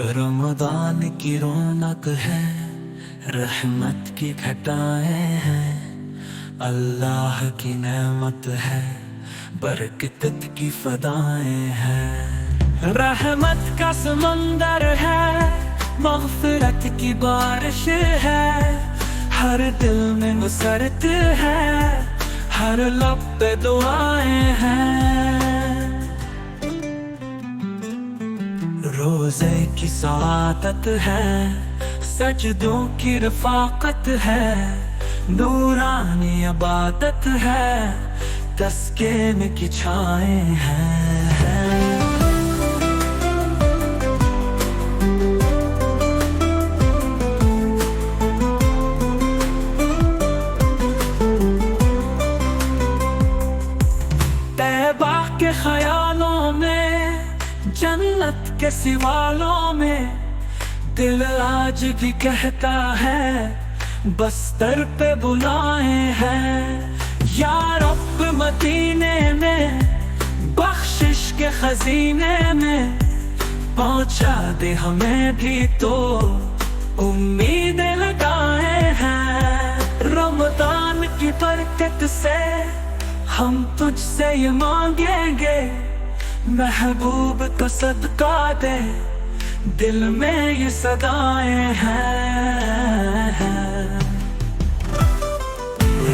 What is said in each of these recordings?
रमदान की रौनक है, रहमत की घटाएं हैं। अल्लाह की नेमत है, बरकत की फदाएं हैं। रहमत का समंदर है, मग़फ़िरत की बारिश है। हर दिल में नुसरत है, हर लब पे दुआएं हैं। रोज़े की सआदत है, सजदों की रफ़ाक़त है। नूरानी इबादत है, तस्कीन की छाएं हैं। तैबा के ख़यालों में, जन्नत के सिवालों में, दिल आज भी कहता है, बस्तर पे बुलाएं हैं। या रब मदीने में, बख्शिश के खजीने में, पहुंचा दे हमें भी तो उम्मीदें लगाए हैं। रमजान की बरकत से हम तुझसे ये मांगेंगे, महबूब का सदका दे, दिल में ये सदाएं हैं।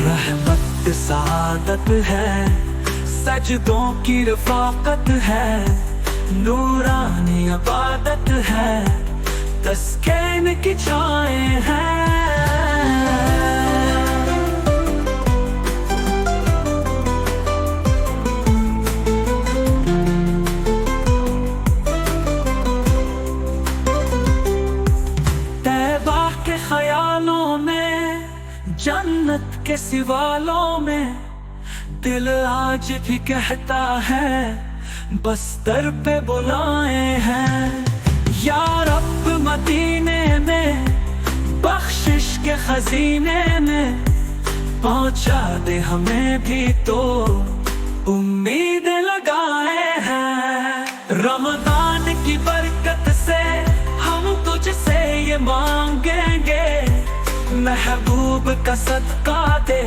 रहमत सआदत है, सजदों की रफ़ाक़त है। नूरानी इबादत है, तस्कीन की छाएं हैं। ख्यालों में, जन्नत के सिवालों में, दिल आज भी कहता है, बस्तर पे बुलाएं हैं। या रब मदीने में, बख्शिश के खजीने में, पहुंचा दे हमें भी तो उम्मीदें लगाए हैं। रमजान की बरकत से हम तुझसे ये मांगेंगे, महबूब का सदका दे,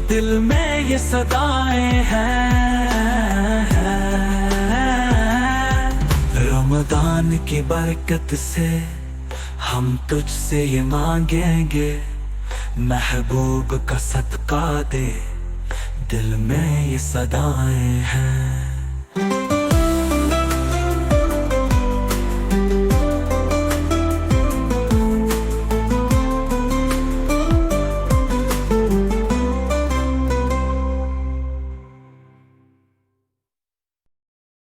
दिल में ये सदाएं हैं। रमजान की बरकत से हम तुझसे ये मांगेंगे, महबूब का सदका दे, दिल में ये सदाएं हैं।